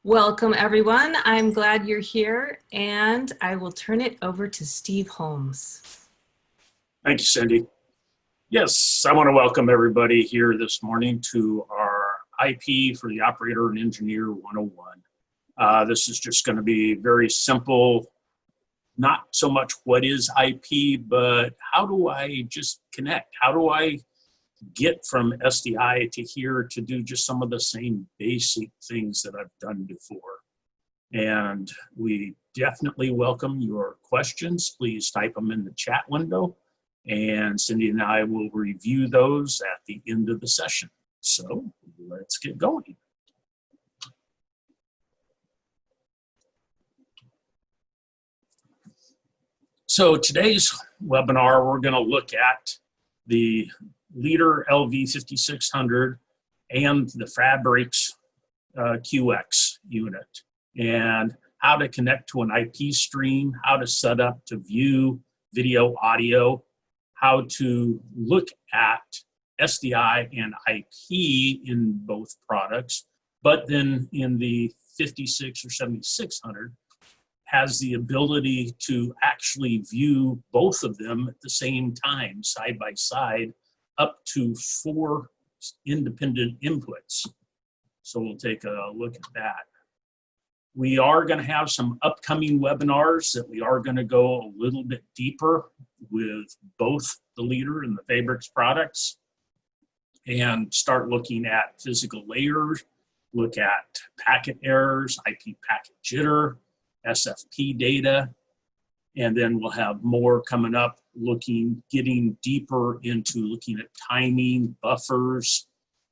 Welcome, everyone. I'm glad you're here, and I will turn it over to Steve Holmes. Thank you, Cindy. Yes, I want to welcome everybody here this morning to our IP for the Operator and Engineer 101. This is just going to be very simple, not so much what is IP, but how do I just connect? How do I get from SDI to here to do just some of the same basic things that I've done before? And we definitely welcome your questions. Please type them in the chat window, and Cindy and I will review those at the end of the session. So let's get going. So today's webinar, we're going to look at the Leader LV5600 and the PHABRIX QX unit, and how to connect to an IP stream, how to set up to view video, audio, how to look at SDI and IP in both products, but then in the 56 or 7600 has the ability to actually view both of them at the same time, side by side, up to 4 independent inputs. So we'll take a look at that. We are going to have some upcoming webinars that we are going to go a little bit deeper with both the Leader and the PHABRIX products and start looking at physical layers, look at packet errors, IP packet jitter, SFP data, and then we'll have more coming up getting deeper into looking at timing, buffers,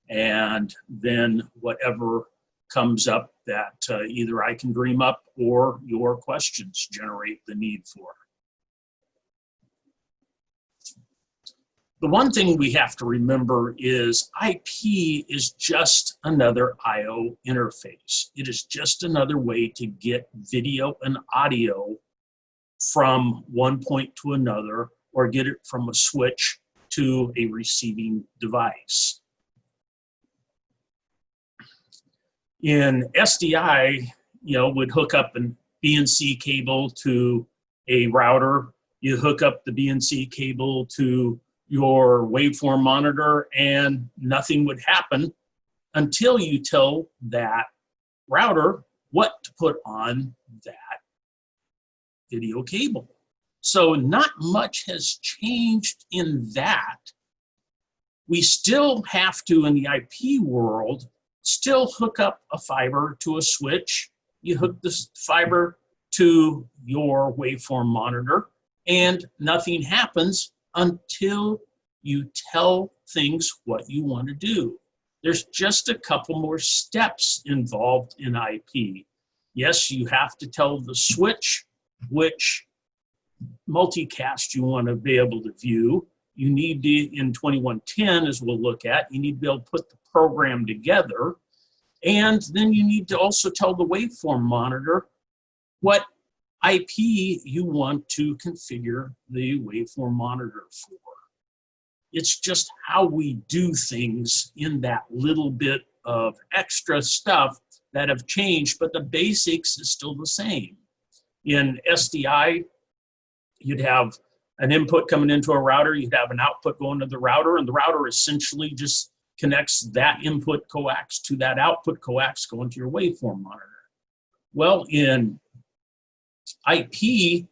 and then whatever comes up that either I can dream up or your questions generate the need for. The one thing we have to remember is IP is just another I/O interface. It is just another way to get video and audio from one point to another, or get it from a switch to a receiving device. In SDI, would hook up a BNC cable to a router. You hook up the BNC cable to your waveform monitor, and nothing would happen until you tell that router what to put on that video cable. So not much has changed in that. We still have to, in the IP world, still hook up a fiber to a switch. You hook this fiber to your waveform monitor, and nothing happens until you tell things what you want to do. There's just a couple more steps involved in IP. Yes, you have to tell the switch which multicast you want to be able to view. You need to, in 2110, as we'll look at, you need to be able to put the program together. And then you need to also tell the waveform monitor what IP you want to configure the waveform monitor for. It's just how we do things in that little bit of extra stuff that have changed, but the basics is still the same. In SDI, you'd have an input coming into a router, you'd have an output going to the router, and the router essentially just connects that input coax to that output coax going to your waveform monitor. Well, in IP,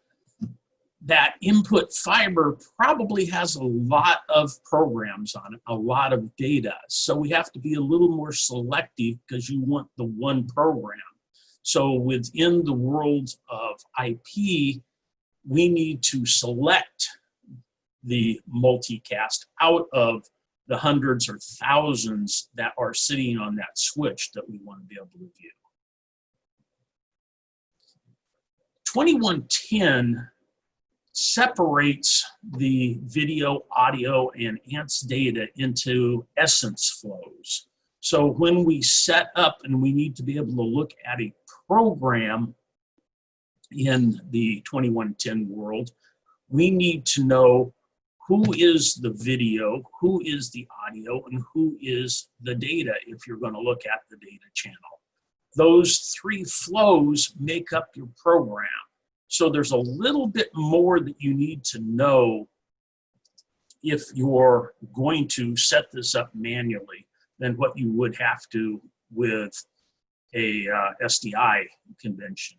that input fiber probably has a lot of programs on it, a lot of data. So we have to be a little more selective because you want the one program. So within the world of IP, we need to select the multicast out of the hundreds or thousands that are sitting on that switch that we want to be able to view. 2110 separates the video, audio, and ANTS data into essence flows. So when we set up and we need to be able to look at a program in the 2110 world, we need to know who is the video, who is the audio, and who is the data if you're going to look at the data channel. those three flows make up your program. So there's a little bit more that you need to know if you're going to set this up manually than what you would have to with a SDI convention.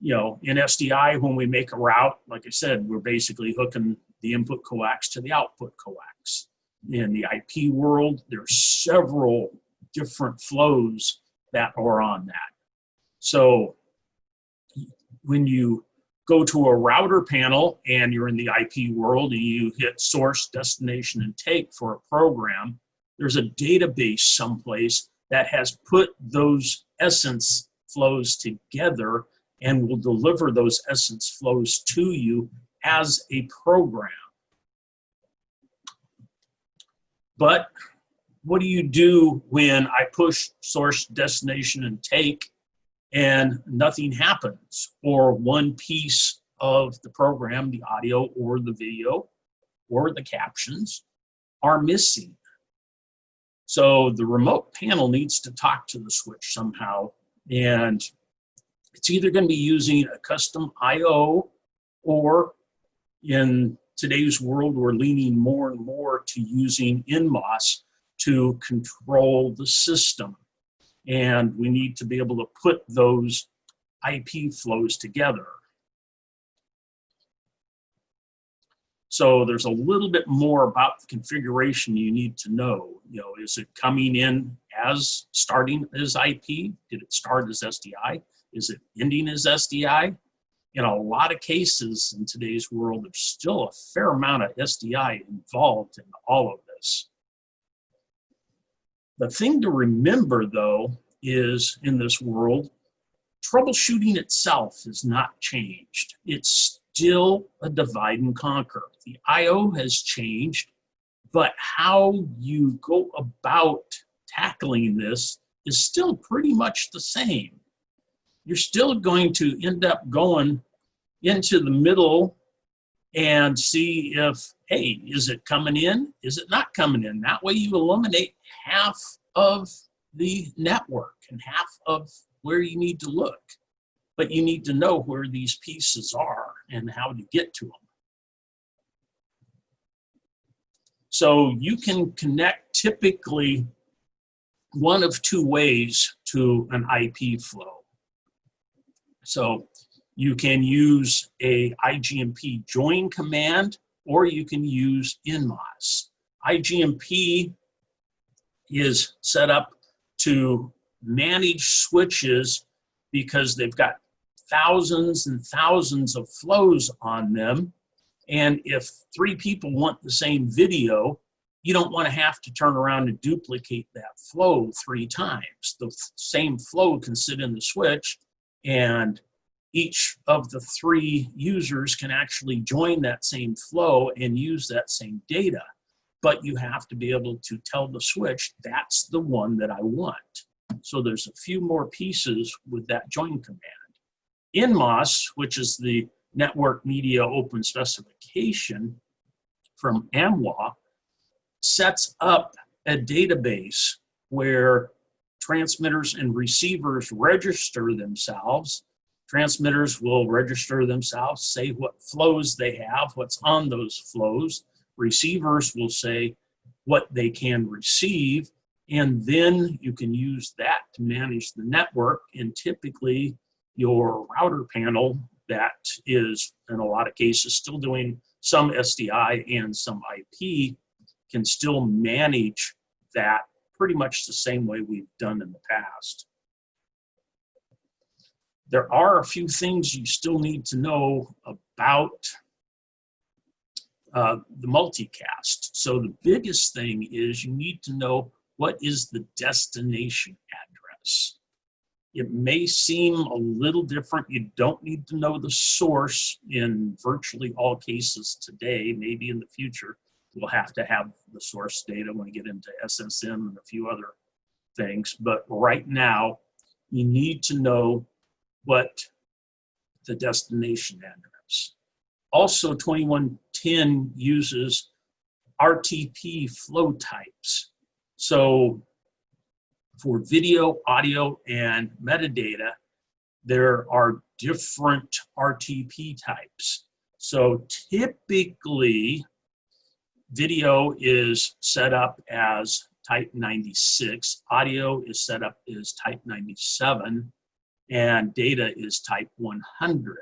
You know, in SDI, when we make a route, like I said, we're basically hooking the input coax to the output coax. In the IP world, there's several different flows that are on that. So when you go to a router panel and you're in the IP world and you hit source, destination, and take for a program, there's a database someplace that has put those essence flows together and will deliver those essence flows to you as a program. But what do you do when I push source, destination, and take and nothing happens, or one piece of the program, the audio or the video or the captions, are missing? So the remote panel needs to talk to the switch somehow, and it's either going to be using a custom I/O, or in today's world, we're leaning more and more to using NMOS to control the system. And we need to be able to put those IP flows together. So there's a little bit more about the configuration you need to know. You know, is it coming in as starting as IP? Did it start as SDI? Is it ending as SDI? In a lot of cases in today's world, there's still a fair amount of SDI involved in all of this. The thing to remember, though, is in this world, troubleshooting itself has not changed. It's still a divide and conquer. The I/O has changed, but how you go about tackling this is still pretty much the same. You're still going to end up going into the middle and see if, hey, is it coming in? Is it not coming in? That way you eliminate half of the network and half of where you need to look. But you need to know where these pieces are and how to get to them. So you can connect typically one of two ways to an IP flow. So you can use a IGMP join command, or you can use NMOS. IGMP is set up to manage switches because they've got thousands and thousands of flows on them. And if 3 people want the same video, you don't want to have to turn around and duplicate that flow 3 times. The same flow can sit in the switch, and each of the 3 users can actually join that same flow and use that same data. But you have to be able to tell the switch, that's the one that I want. So there's a few more pieces with that join command. NMOS, which is the Network Media Open Specification from AMWA, sets up a database where transmitters and receivers register themselves. Transmitters will register themselves, say what flows they have, what's on those flows. Receivers will say what they can receive, and then you can use that to manage the network. And typically your router panel that is, in a lot of cases, still doing some SDI and some IP can still manage that pretty much the same way we've done in the past. There are a few things you still need to know about the multicast. So the biggest thing is you need to know what is the destination address. It may seem a little different. You don't need to know the source in virtually all cases today. Maybe in the future, we'll have to have the source data when we get into SSM and a few other things. But right now, you need to know what the destination address. Also, 2110 uses RTP flow types. So For video, audio, and metadata, there are different RTP types. So typically, video is set up as type 96, audio is set up as type 97, and data is type 100.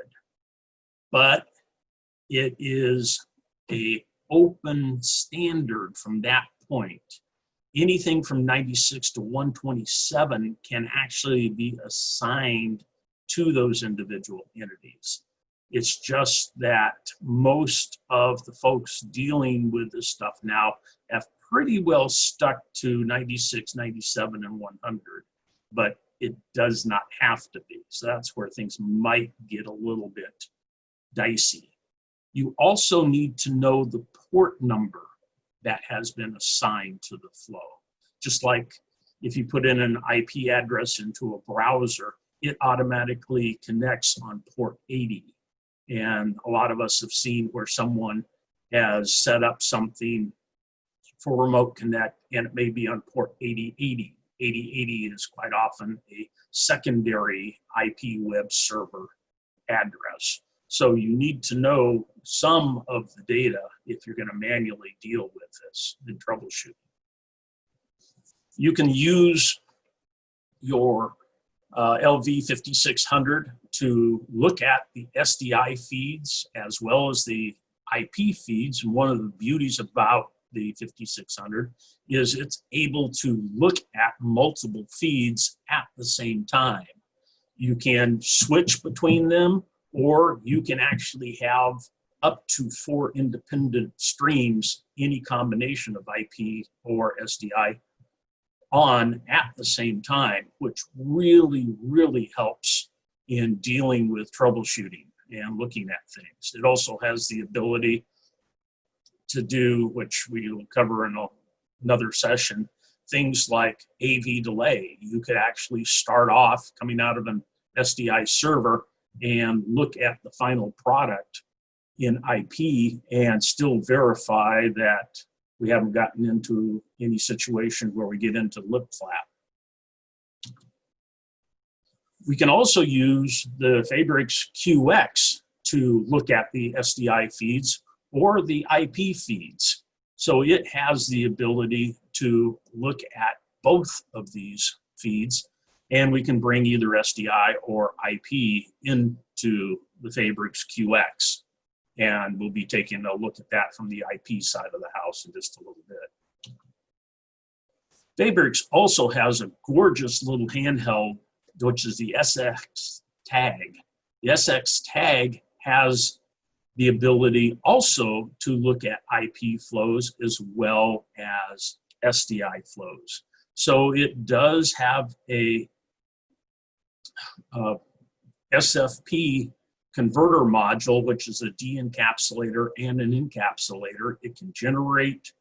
But it is an open standard from that point. Anything from 96 to 127 can actually be assigned to those individual entities. It's just that most of the folks dealing with this stuff now have pretty well stuck to 96, 97, and 100, but it does not have to be. So that's where things might get a little bit dicey. You also need to know the port number that has been assigned to the flow. Just like if you put in an IP address into a browser, it automatically connects on port 80. And a lot of us have seen where someone has set up something for remote connect and it may be on port 8080. 8080 is quite often a secondary IP web server address. So you need to know some of the data if you're going to manually deal with this in troubleshooting. You can use your LV5600 to look at the SDI feeds as well as the IP feeds. And one of the beauties about the 5600 is it's able to look at multiple feeds at the same time. You can switch between them, or you can actually have up to 4 independent streams, any combination of IP or SDI, on at the same time, which really, really helps in dealing with troubleshooting and looking at things. It also has the ability to do, which we will cover in another session, things like AV delay. You could actually start off coming out of an SDI server and look at the final product in IP and still verify that we haven't gotten into any situation where we get into lip flap. We can also use the PHABRIX QX to look at the SDI feeds or the IP feeds. So it has the ability to look at both of these feeds, and we can bring either SDI or IP into the PHABRIX QX. And we'll be taking a look at that from the IP side of the house in just a little bit. PHABRIX also has a gorgeous little handheld, which is the SX tag. The SX tag has the ability also to look at IP flows as well as SDI flows. So it does have a SFP converter module, which is a de-encapsulator and an encapsulator. It can generate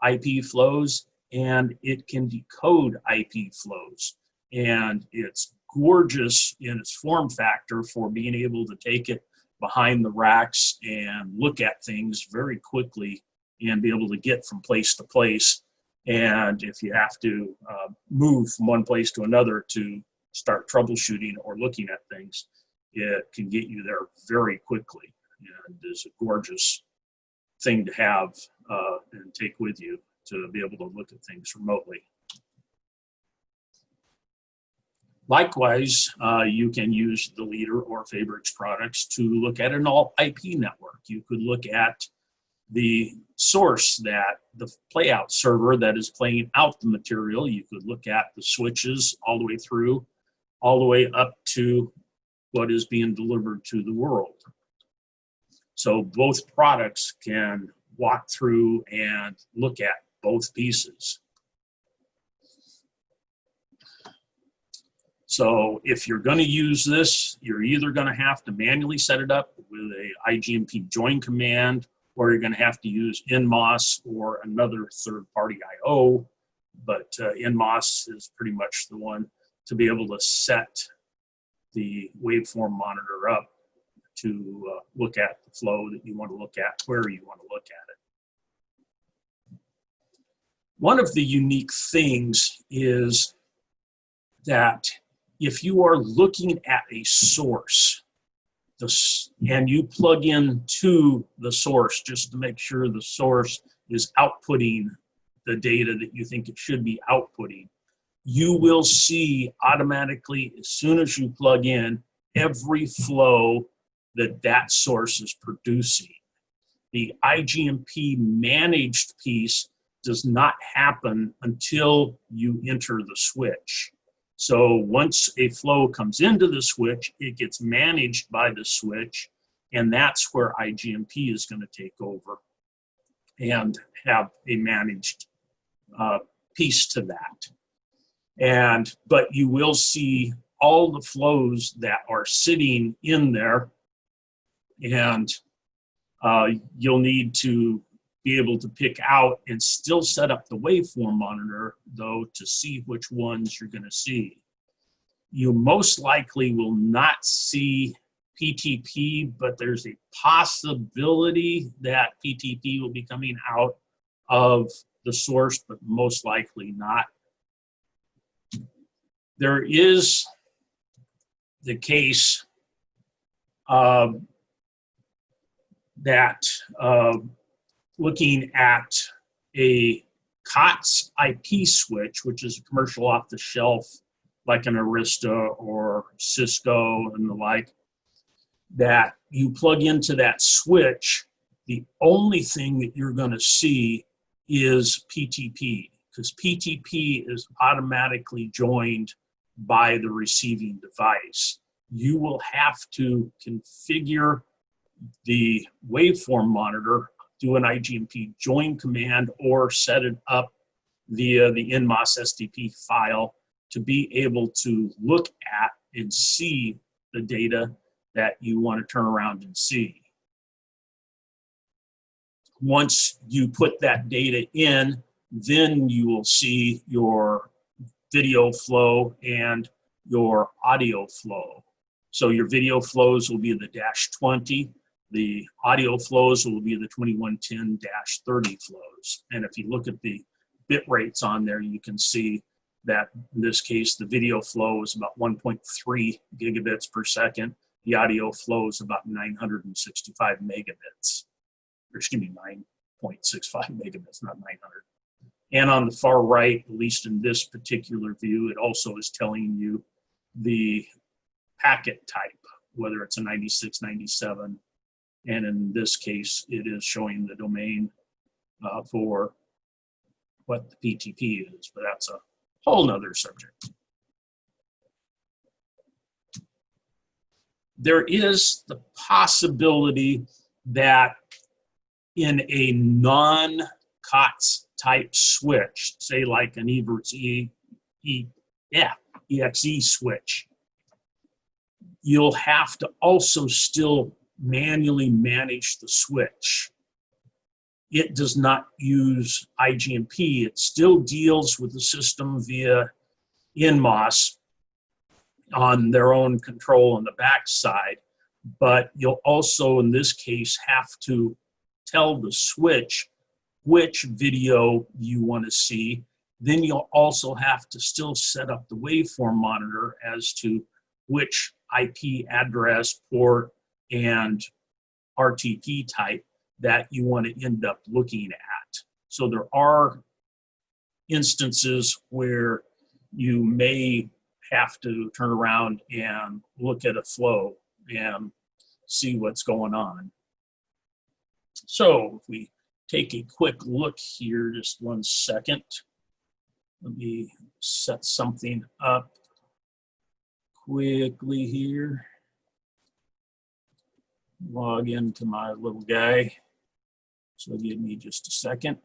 IP flows and it can decode IP flows. And it's gorgeous in its form factor for being able to take it behind the racks and look at things very quickly and be able to get from place to place. And if you have to move from one place to another to start troubleshooting or looking at things, it can get you there very quickly, and is a gorgeous thing to have and take with you to be able to look at things remotely. Likewise, you can use the Leader or PHABRIX products to look at an all IP network. You could look at the source, that the playout server that is playing out the material. You could look at the switches all the way through, all the way up to what is being delivered to the world. So both products can walk through and look at both pieces. So if you're going to use this, you're either going to have to manually set it up with a IGMP join command, or you're going to have to use NMOS or another third-party I/O. But NMOS is pretty much the one to be able to set the waveform monitor up to look at the flow that you want to look at, where you want to look at it. One of the unique things is that if you are looking at a source, and you plug into the source just to make sure the source is outputting the data that you think it should be outputting, you will see automatically, as soon as you plug in, every flow that that source is producing. The IGMP managed piece does not happen until you enter the switch. So once a flow comes into the switch, it gets managed by the switch, and that's where IGMP is going to take over and have a managed piece to that. But you will see all the flows that are sitting in there, and you'll need to be able to pick out and still set up the waveform monitor, though, to see which ones you're going to see. You most likely will not see PTP, but there's a possibility that PTP will be coming out of the source, but most likely not. There is the case that looking at a COTS IP switch, which is a commercial off-the-shelf, like an Arista or Cisco and the like, that you plug into that switch, the only thing that you're going to see is PTP, because PTP is automatically joined by the receiving device. You will have to configure the waveform monitor, do an IGMP join command, or set it up via the NMOS SDP file to be able to look at and see the data that you want to turn around and see. Once you put that data in, then you will see your video flow and your audio flow. So your video flows will be the -20. The audio flows will be the 2110-30 flows. And if you look at the bit rates on there, you can see that in this case, the video flow is about 1.3 gigabits per second. The audio flow is about 965 megabits. Or excuse me, 9.65 megabits, not 900. And on the far right, at least in this particular view, it also is telling you the packet type, whether it's a 96, 97, and in this case, it is showing the domain for what the PTP is, but that's a whole nother subject. There is the possibility that in a non-COTS type switch, say like an Evertz EXE switch, you'll have to also still manually manage the switch. It does not use IGMP. It still deals with the system via NMOS on their own control on the back side, but you'll also, in this case, have to tell the switch which video you want to see. Then you'll also have to still set up the waveform monitor as to which IP address, port, and RTP type that you want to end up looking at. So there are instances where you may have to turn around and look at a flow and see what's going on. So if we take a quick look here, just 1 second. Let me set something up quickly here. Log into my little guy. So give me just a second.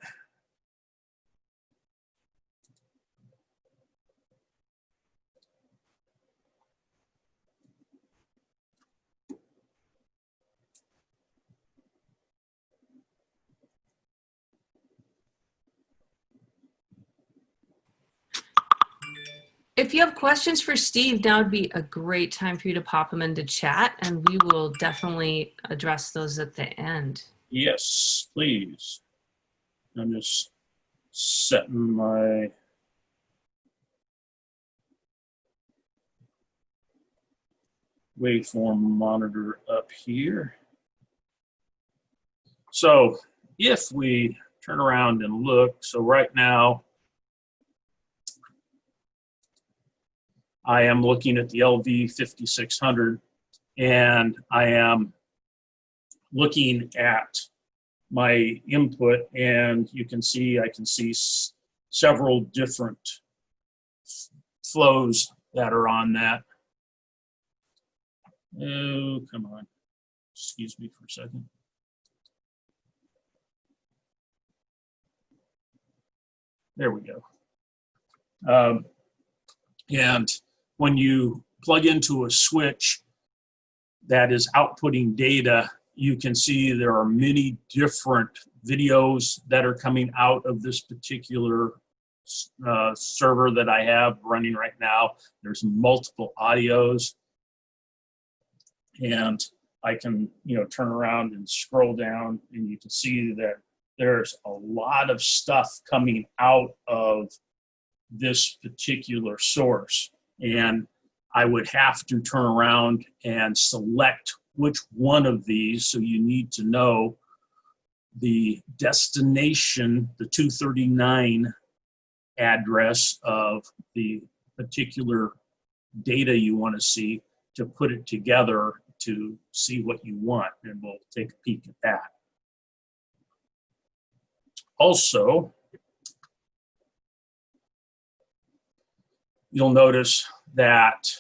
If you have questions for Steve, now would be a great time for you to pop them into chat, and we will definitely address those at the end. Yes, please. I'm just setting my waveform monitor up here. So if we turn around and look, so right now I am looking at the LV5600 and I am looking at my input, and you can see I can see several different flows that are on that. Oh, come on. Excuse me for a second. There we go. And when you plug into a switch that is outputting data, you can see there are many different videos that are coming out of this particular server that I have running right now. There's multiple audios, and I can, turn around and scroll down, and you can see that there's a lot of stuff coming out of this particular source. And I would have to turn around and select which one of these. So you need to know the destination, the 239 address of the particular data you want to see, to put it together to see what you want. And we'll take a peek at that. Also, you'll notice that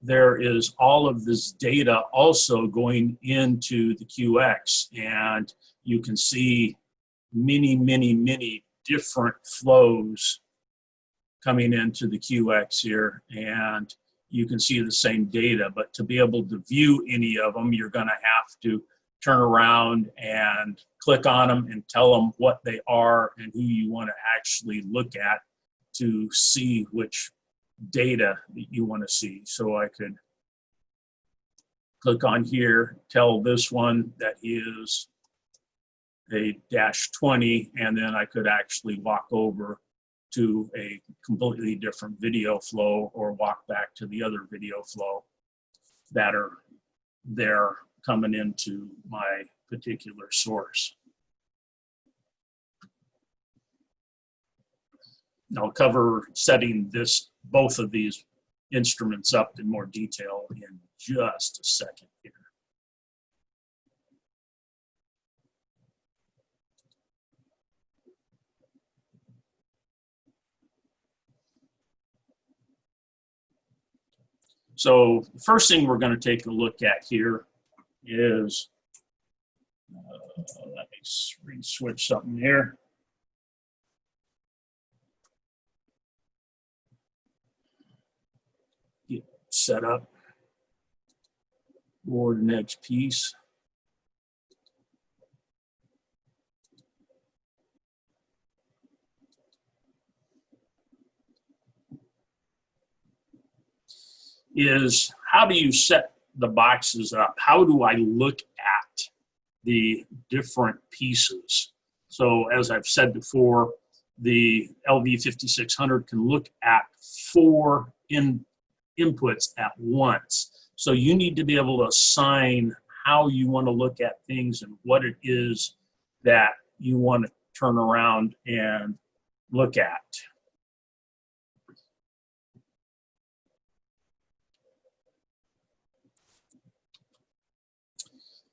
there is all of this data also going into the QX, and you can see many, many, many different flows coming into the QX here, and you can see the same data. But to be able to view any of them, you're going to have to turn around and click on them and tell them what they are and who you want to actually look at to see which data that you want to see. So I could click on here, tell this one that is a -20, and then I could actually walk over to a completely different video flow, or walk back to the other video flow that are there coming into my particular source. I'll cover setting both of these instruments up in more detail in just a second here. So the first thing we're going to take a look at here is, let me switch something here. Get set up for the next piece. Is how do you set the boxes up? How do I look at the different pieces? So as I've said before, the LV5600 can look at 4 inputs at once. So you need to be able to assign how you want to look at things and what it is that you want to turn around and look at.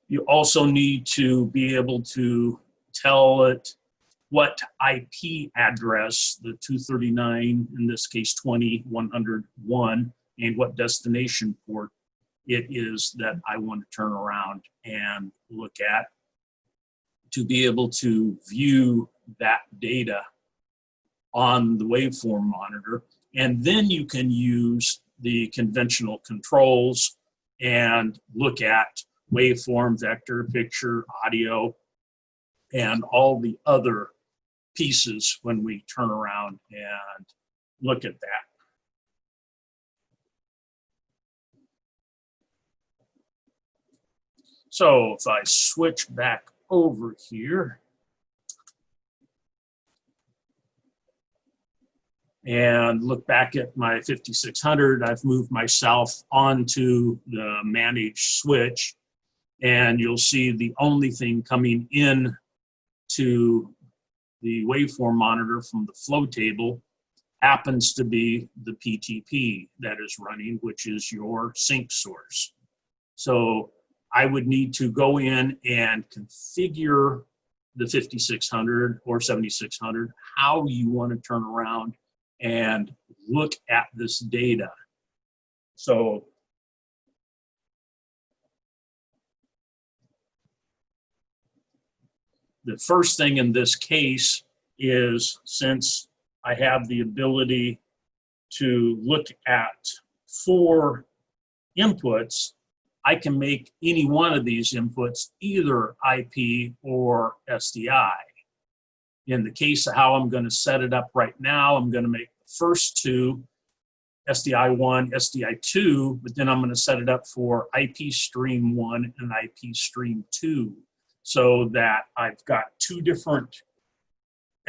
You also need to be able to tell it what IP address, the 239, in this case 20.101, and what destination port it is that I want to turn around and look at, to be able to view that data on the waveform monitor. And then you can use the conventional controls and look at waveform, vector, picture, audio, and all the other pieces when we turn around and look at that. So if I switch back over here and look back at my 5600, I've moved myself onto the managed switch, and you'll see the only thing coming in to the waveform monitor from the flow table happens to be the PTP that is running, which is your sync source. So I would need to go in and configure the 5600 or 7600, how you want to turn around and look at this data. So the first thing in this case is, since I have the ability to look at 4 inputs, I can make any one of these inputs either IP or SDI. In the case of how I'm going to set it up right now, I'm going to make the first 2 SDI1, SDI2, but then I'm going to set it up for IP stream 1 and IP stream 2, so that I've got 2 different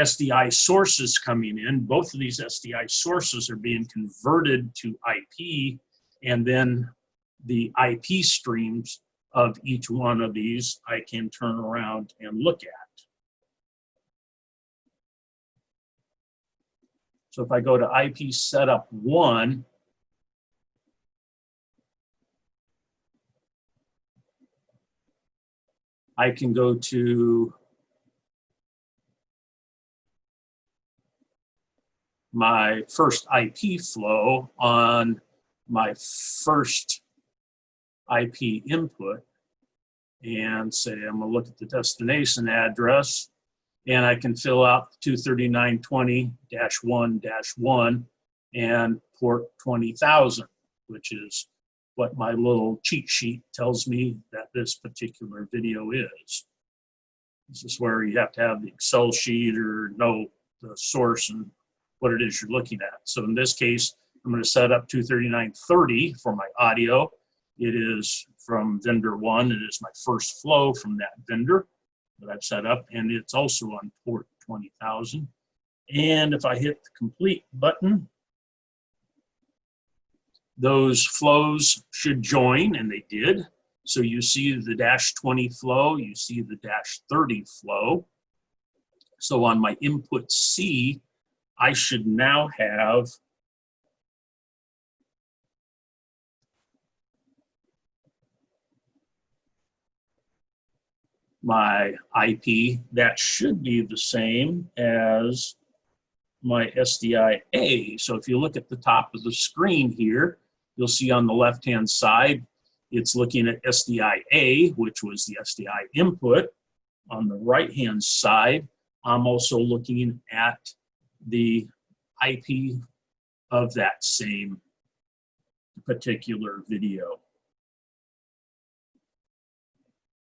SDI sources coming in. Both of these SDI sources are being converted to IP, and then the IP streams of each one of these I can turn around and look at. So if I go to IP setup 1, I can go to my first IP flow on my first IP input and say I'm going to look at the destination address, and I can fill out 239.20-1-1 and port 20,000, which is what my little cheat sheet tells me that this particular video is. This is where you have to have the Excel sheet or know the source and what it is you're looking at. So in this case, I'm going to set up 239.30 for my audio. It is from vendor 1. It is my first flow from that vendor that I've set up, and it's also on port 20,000. And if I hit the complete button, those flows should join, and they did. So you see the -20 flow, you see the -30 flow. So on my input C, I should now have my IP that should be the same as my SDI-A. So if you look at the top of the screen here, you'll see on the left-hand side, it's looking at SDI-A, which was the SDI input. On the right-hand side, I'm also looking at the IP of that same particular video.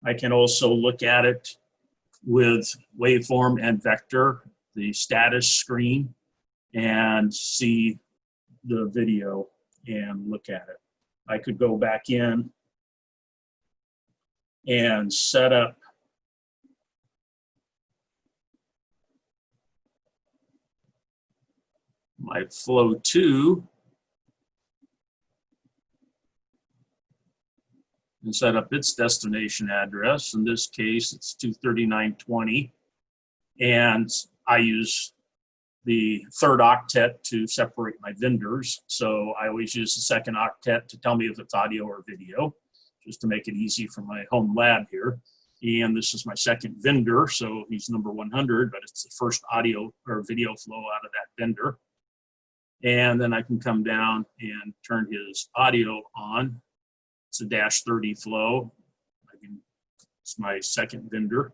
I can also look at it with waveform and vector, the status screen, and see the video and look at it. I could go back in and set up my flow 2 and set up its destination address. In this case, it's 239.20, and I use the 3rd octet to separate my vendors. So I always use the 2nd octet to tell me if it's audio or video, just to make it easy for my home lab here. And this is my 2nd vendor, so he's number 100, but it's the first audio or video flow out of that vendor. And then I can come down and turn his audio on. It's a -30 flow. It's my 2nd vendor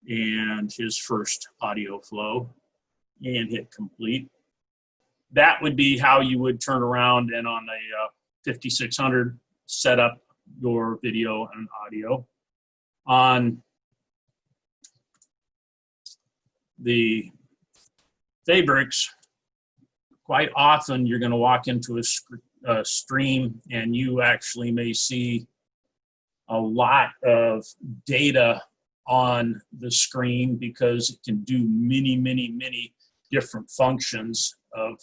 and his first audio flow, and hit complete. That would be how you would turn around and on a 5600 set up your video and audio. On the PHABRIX, quite often you're going to walk into a stream and you actually may see a lot of data on the screen because it can do many different functions of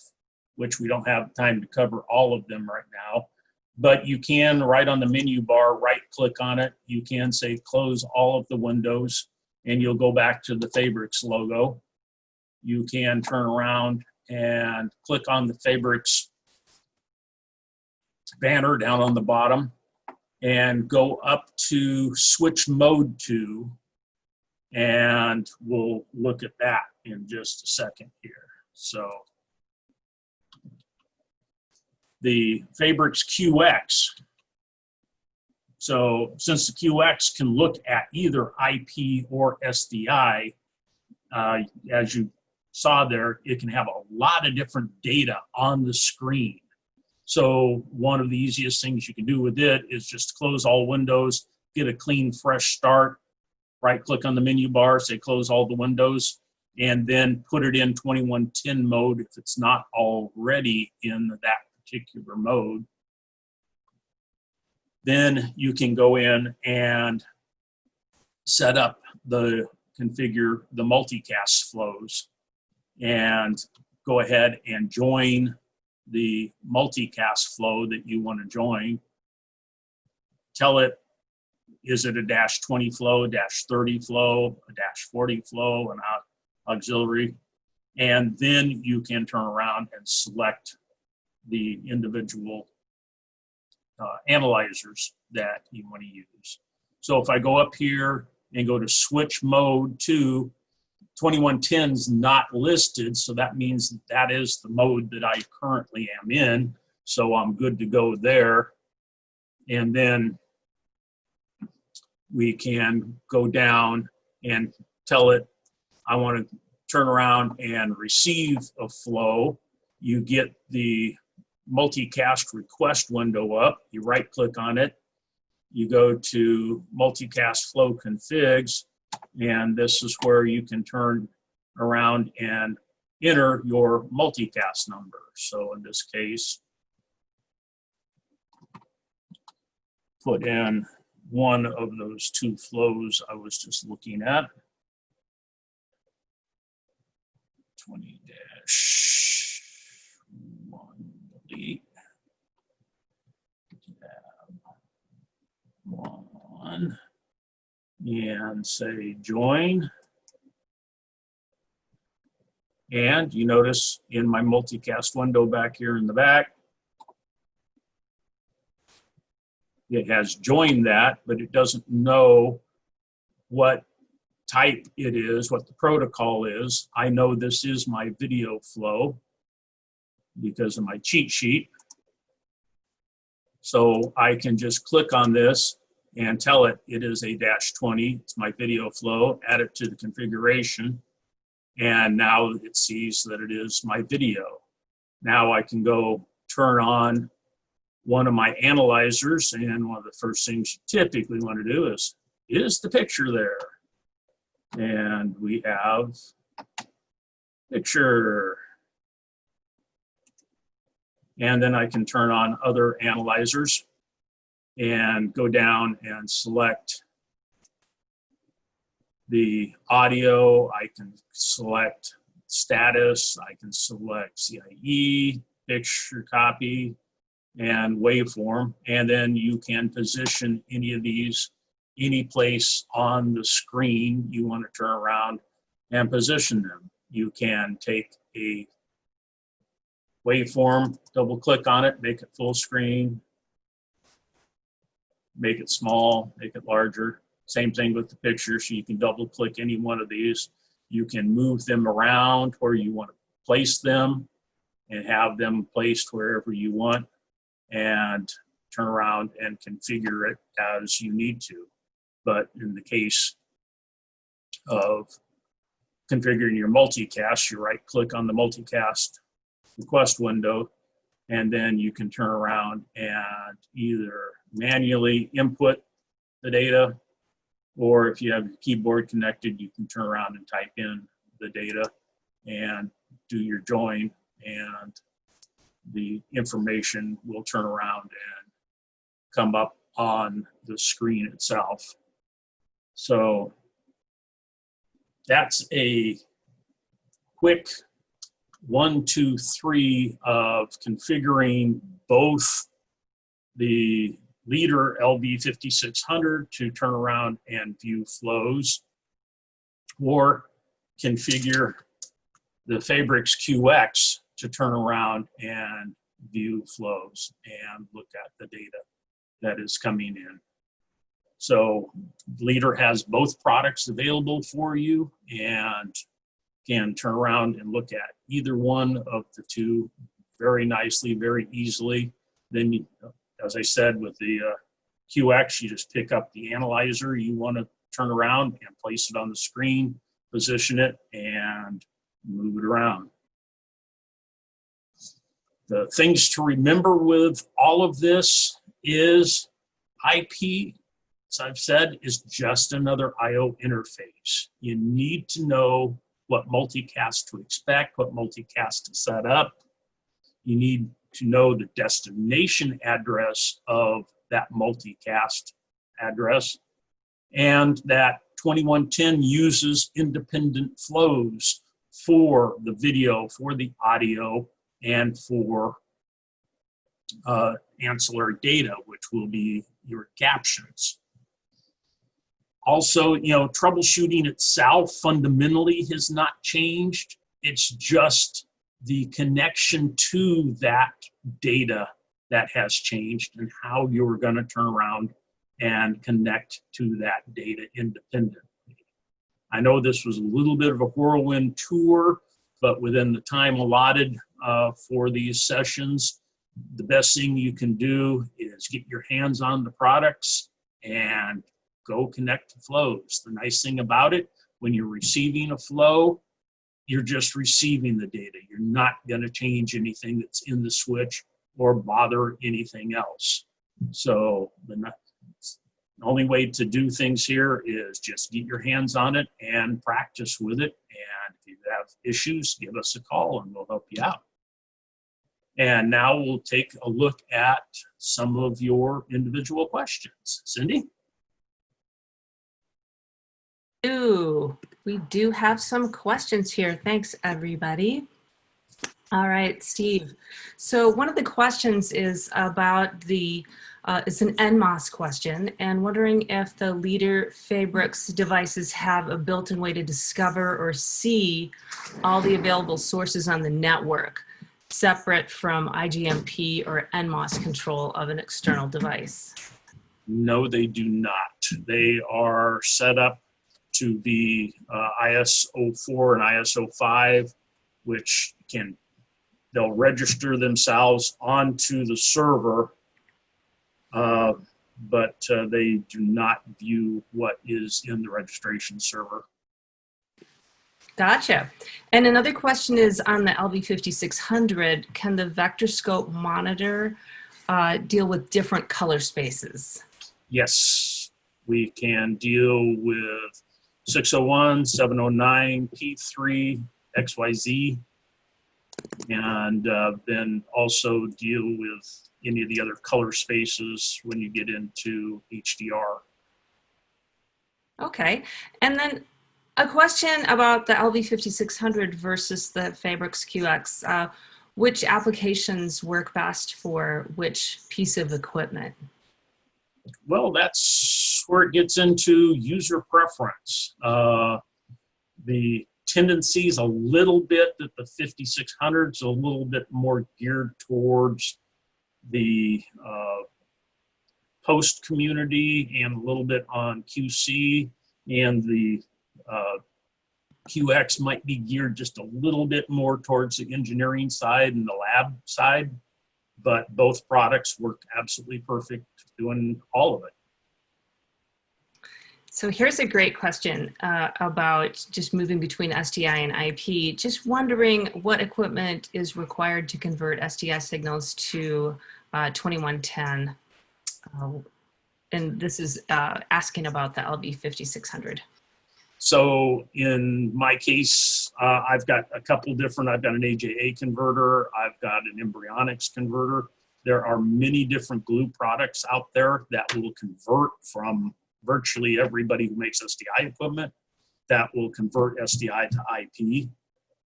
which we don't have time to cover all of them right now. But you can, right on the menu bar, right click on it. You can say close all of the windows and you'll go back to the PHABRIX logo. You can turn around and click on the PHABRIX banner down on the bottom and go up to switch mode to, and we'll look at that in just a second here. So the PHABRIX QX. So since the QX can look at either IP or SDI, as you saw there, it can have a lot of different data on the screen. So one of the easiest things you can do with it is just close all windows, get a clean, fresh start, right click on the menu bar, say close all the windows, and then put it in 2110 mode if it's not already in that particular mode. Then you can go in and set up configure the multicast flows and go ahead and join the multicast flow that you want to join. Tell it, is it a -20 flow, a -30 flow, a -40 flow, an auxiliary, and then you can turn around and select the individual analyzers that you want to use. So if I go up here and go to switch mode to 2110 is not listed, so that means that is the mode that I currently am in. So I'm good to go there. And then we can go down and tell it, I want to turn around and receive a flow. You get the multicast request window up, you right click on it, you go to multicast flow configs, and this is where you can turn around and enter your multicast number. So in this case, put in one of those two flows I was just looking at, 20-1 delete, tab 1, and say join. And you notice in my multicast window back here in the back, it has joined that, but it doesn't know what type it is, what the protocol is. I know this is my video flow because of my cheat sheet. So I can just click on this and tell it it is a -20, it's my video flow, add it to the configuration, and now it sees that it is my video. Now I can go turn on one of my analyzers, and one of the first things you typically want to do is the picture there? And we have picture. And then I can turn on other analyzers and go down and select the audio. I can select status. I can select CIE, picture copy, and waveform. And then you can position any of these any place on the screen you want to turn around and position them. You can take a waveform, double click on it, make it full screen, make it small, make it larger. Same thing with the picture, so you can double click any one of these. You can move them around where you want to place them and have them placed wherever you want, and turn around and configure it as you need to. But in the case of configuring your multicast, you right click on the multicast request window, and then you can turn around and either manually input the data, or if you have your keyboard connected, you can turn around and type in the data and do your join, and the information will turn around and come up on the screen itself. So that's a quick 1, 2, 3 of configuring both the Leader LV5600 to turn around and view flows, or configure the PHABRIX QX to turn around and view flows and look at the data that is coming in. So Leader has both products available for you and can turn around and look at either one of the two very nicely, very easily. Then, you, as I said, with the QX, you just pick up the analyzer you want to turn around and place it on the screen, position it, and move it around. The things to remember with all of this is IP, as I've said, is just another I/O interface. You need to know what multicast to expect, what multicast to set up. You need to know the destination address of that multicast address, and that 2110 uses independent flows for the video, for the audio, and for ancillary data, which will be your captions. Also, you know, troubleshooting itself fundamentally has not changed. It's just the connection to that data that has changed and how you're going to turn around and connect to that data independently. I know this was a little bit of a whirlwind tour, but within the time allotted for these sessions, the best thing you can do is get your hands on the products and go connect to flows. The nice thing about it, when you're receiving a flow, you're just receiving the data. You're not going to change anything that's in the switch or bother anything else. So the only way to do things here is just get your hands on it and practice with it. And if you have issues, give us a call and we'll help you out. And now we'll take a look at some of your individual questions. Cindy? Ooh, we do have some questions here. Thanks, everybody. All right, Steve. So one of the questions is about the, it's an NMOS question, and wondering if the Leader PHABRIX devices have a built-in way to discover or see all the available sources on the network, separate from IGMP or NMOS control of an external device. No, they do not. They are set up to be ISO4 and ISO5, which they'll register themselves onto the server, but they do not view what is in the registration server. Gotcha. And another question is on the LV5600, can the vector scope monitor deal with different color spaces? Yes, we can deal with 601, 709, P3, XYZ, and then also deal with any of the other color spaces when you get into HDR. Okay. And then a question about the LV5600 versus the PHABRIX QX. Which applications work best for which piece of equipment? Well, that's where it gets into user preference. The tendency is a little bit that the 5600 is a little bit more geared towards the post community and a little bit on QC, and the QX might be geared just a little bit more towards the engineering side and the lab side, but both products work absolutely perfect doing all of it. So here's a great question about just moving between SDI and IP. Just wondering what equipment is required to convert SDI signals to 2110. And this is asking about the LV5600. So in my case, I've got a couple different, I've got an AJA converter, I've got an embryonics converter. There are many different glue products out there that will convert from virtually everybody who makes SDI equipment, that will convert SDI to IP.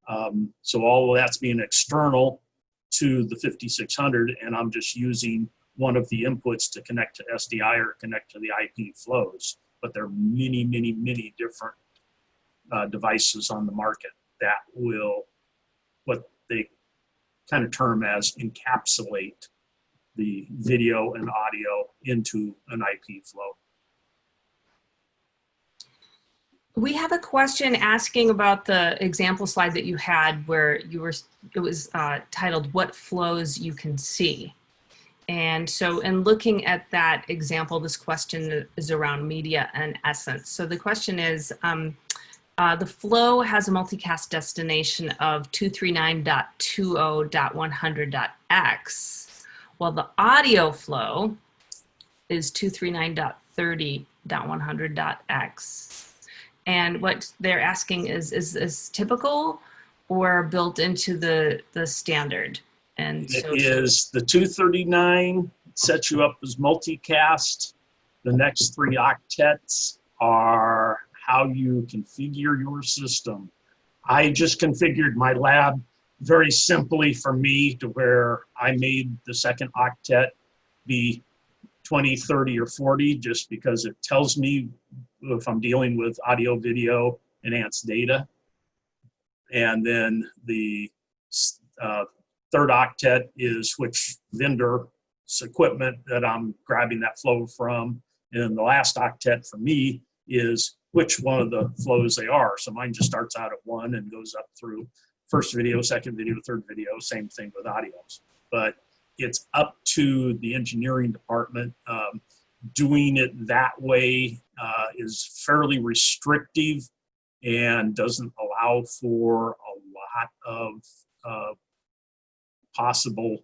So all of that's being external to the 5600, and I'm just using one of the inputs to connect to SDI or connect to the IP flows. But there are many, many, many different devices on the market that will, what they kind of term as, encapsulate the video and audio into an IP flow. We have a question asking about the example slide that you had where it was titled "What Flows You Can See." And so in looking at that example, this question is around media and essence. So the question is, the flow has a multicast destination of 239.20.100.x, while the audio flow is 239.30.100.x. And what they're asking is this typical or built into the standard? And so it is the 239 sets you up as multicast. The next 3 octets are how you configure your system. I just configured my lab very simply for me to where I made the second octet be 20, 30, or 40 just because it tells me if I'm dealing with audio, video, enhanced data. And then the third octet is which vendor's equipment that I'm grabbing that flow from. And the last octet for me is which one of the flows they are. So mine just starts out at 1 and goes up through first video, second video, third video, same thing with audios. But it's up to the engineering department. Doing it that way is fairly restrictive and doesn't allow for a lot of possible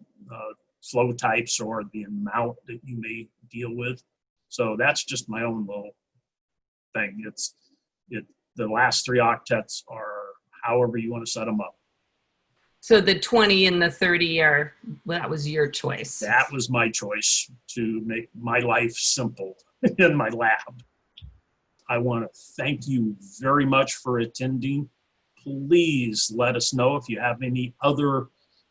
flow types or the amount that you may deal with. So that's just my own little thing. The last 3 octets are however you want to set them up. So the 20 and the 30 are, well, that was your choice. That was my choice to make my life simple in my lab. I want to thank you very much for attending. Please let us know if you have any other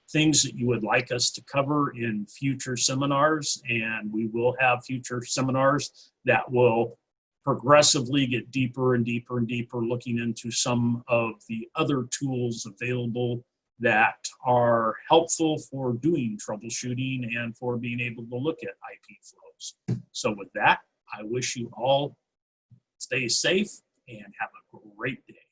things that you would like us to cover in future seminars, and we will have future seminars that will progressively get deeper and deeper and deeper, looking into some of the other tools available that are helpful for doing troubleshooting and for being able to look at IP flows. So with that, I wish you all stay safe and have a great day.